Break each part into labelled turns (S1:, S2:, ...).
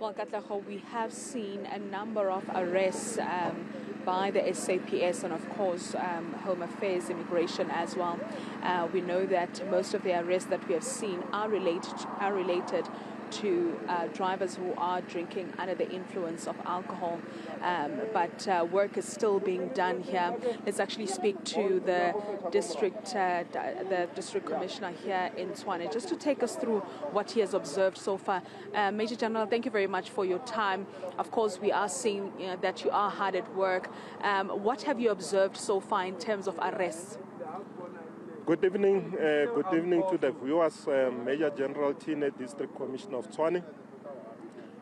S1: Well, Katlaho, we have seen a number of arrests by the SAPS and, of course, Home Affairs, Immigration as well. We know that most of the arrests that we have seen are related to drivers who are drinking under the influence of alcohol. But work is still being done here. Let's actually speak to the district commissioner here in Tshwane, just to take us through what he has observed so far. Major General, thank you very much for your time. Of course, we are seeing that you are hard at work. What have you observed so far in terms of arrests?
S2: Good evening to the viewers. Major General Tshwane District Commissioner of Tshwane.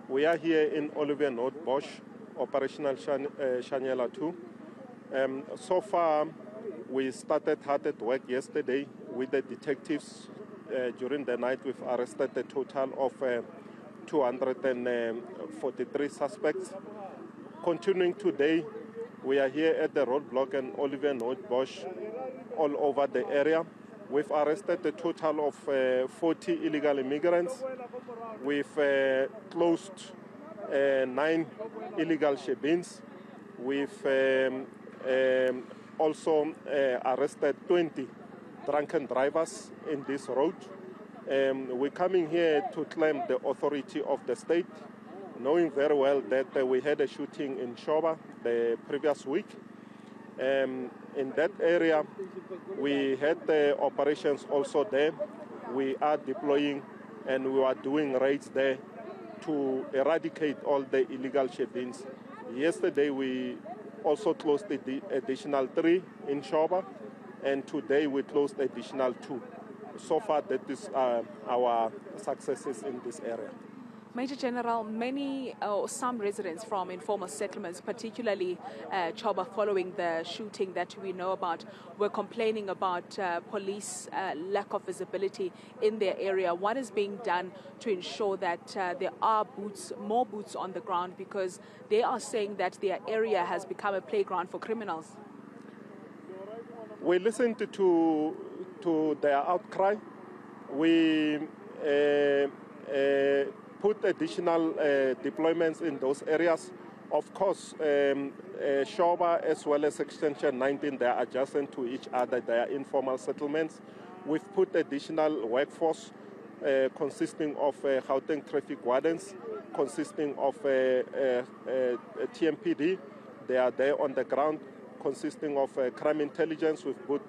S2: We are here in Olievenhoutbosch, Operation Shanela 2. So far, we started hard at work yesterday with the detectives. During the night, we've arrested a total of 243 suspects. Continuing today, we are here at the roadblock in Olievenhoutbosch, all over the area. We've arrested a total of 40 illegal immigrants. We've closed 9 illegal shebeens. We've also arrested 20 drunken drivers in this road. We're coming here to claim the authority of the state, knowing very well that we had a shooting in Shoba the previous week. In that area, we had the operations also there. We are deploying and we are doing raids there to eradicate all the illegal shebeens. Yesterday, we also closed the additional 3 in Shoba, and today we closed additional 2. So far, that is our successes in this area.
S1: Major General, some residents from informal settlements, particularly Choba, following the shooting that we know about, were complaining about police lack of visibility in their area. What is being done to ensure that there are more boots on the ground, because they are saying that their area has become a playground for criminals?
S2: We listened to their outcry. We put additional deployments in those areas. Of course, Shoba as well as Extension 19, they are adjacent to each other. They are informal settlements. We've put additional workforce consisting of Gauteng traffic wardens, consisting of TMPD. They are there on the ground, consisting of crime intelligence. We've put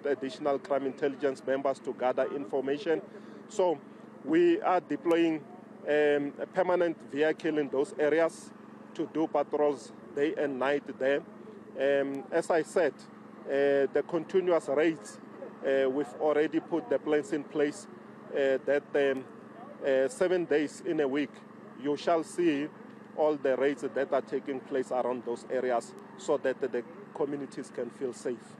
S2: additional crime intelligence members to gather information. So we are deploying a permanent vehicle in those areas to do patrols day and night there. As I said, the continuous raids, we've already put the plans in place that 7 days in a week, you shall see all the raids that are taking place around those areas so that the communities can feel safe.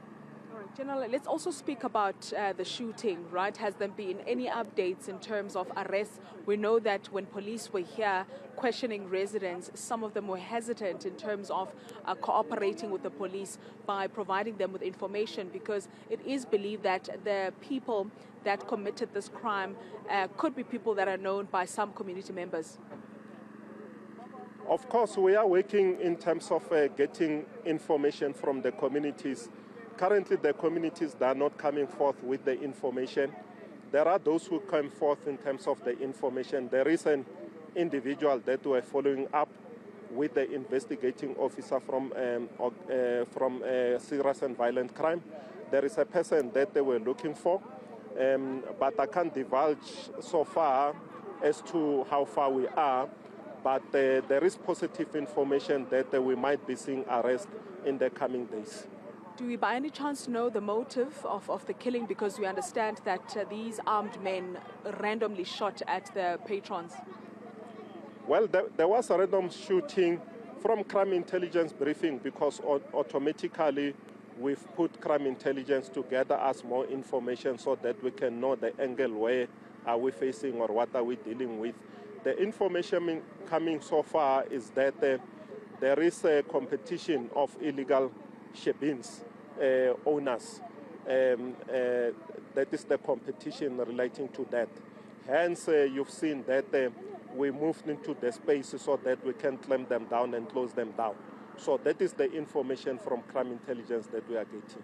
S1: General, let's also speak about the shooting, right? Has there been any updates in terms of arrests? We know that when police were here questioning residents, some of them were hesitant in terms of cooperating with the police by providing them with information, because it is believed that the people that committed this crime could be people that are known by some community members.
S2: Of course, we are working in terms of getting information from the communities. Currently, the communities that are not coming forth with the information. There are those who come forth in terms of the information. There is an individual that we're following up with the investigating officer from serious and violent crime. There is a person that they were looking for, but I can't divulge so far as to how far we are. But there is positive information that we might be seeing arrest in the coming days.
S1: Do we by any chance know the motive of the killing? Because we understand that these armed men randomly shot at the patrons.
S2: Well, there was a random shooting from crime intelligence briefing, because automatically we've put crime intelligence to gather us more information so that we can know the angle, where are we facing or what are we dealing with. The information coming so far is that there is a competition of illegal shebeens owners. That is the competition relating to that. Hence, you've seen that we moved into the space so that we can clamp them down and close them down. So that is the information from crime intelligence that we are getting.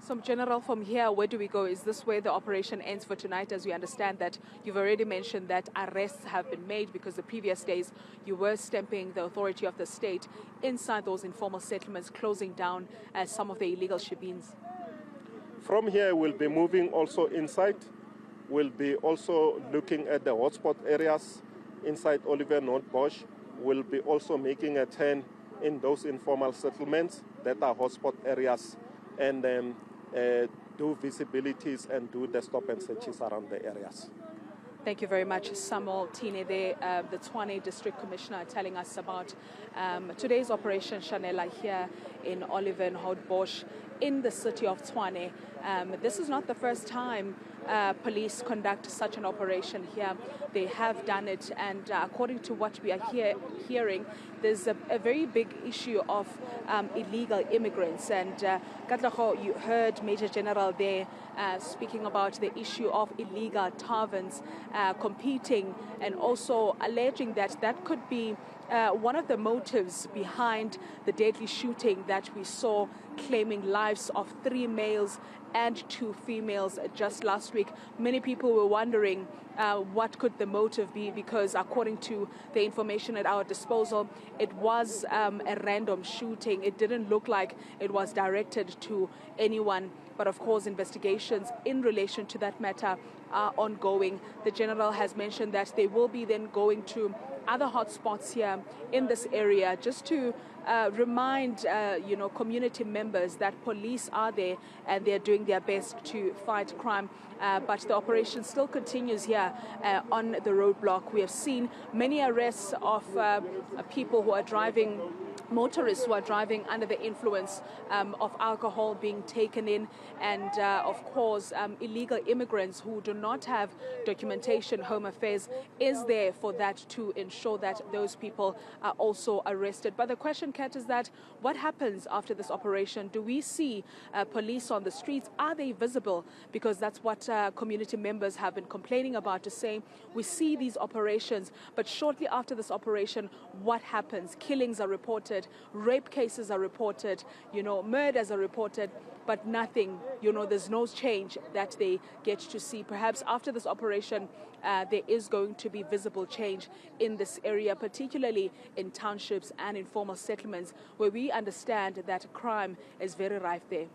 S1: So, General, from here, where do we go? Is this where the operation ends for tonight? As we understand that you've already mentioned that arrests have been made because the previous days you were stamping the authority of the state inside those informal settlements, closing down some of the illegal shebeens.
S2: From here, we'll be moving also inside. We'll be also looking at the hotspot areas inside Olievenhoutbosch. We'll be also making a turn in those informal settlements that are hotspot areas, and do visibilities and do the stop and searches around the areas.
S1: Thank you very much, Samuel Tshwane, the Tshwane District Commissioner, telling us about today's Operation Shanela here in Olievenhoutbosch in the city of Tshwane. This is not the first time police conduct such an operation here. They have done it, and according to what we are hearing, there's a very big issue of illegal immigrants. And Katlaho, you heard Major General there speaking about the issue of illegal taverns competing, and also alleging that that could be one of the motives behind the deadly shooting that we saw, claiming lives of 3 males and 2 females just last week. Many people were wondering what could the motive be, because according to the information at our disposal, it was a random shooting. It didn't look like it was directed to anyone. But of course, investigations in relation to that matter are ongoing. The General has mentioned that they will be then going to other hotspots here in this area just to remind community members that police are there and they're doing their best to fight crime. But the operation still continues here on the roadblock. We have seen many arrests of people who are driving, motorists who are driving under the influence of alcohol being taken in, and of course illegal immigrants who do not have documentation. Home Affairs is there for that, to ensure that those people are also arrested. But the question, Kat, is that what happens after this operation? Do we see police on the streets? Are they visible? Because that's what community members have been complaining about, to say we see these operations, but shortly after this operation, what happens? Killings are reported, rape cases are reported, murders are reported, but nothing, there's no change that they get to see. Perhaps after this operation, there is going to be visible change in this area, particularly in townships and informal settlements, where we understand that crime is very rife there.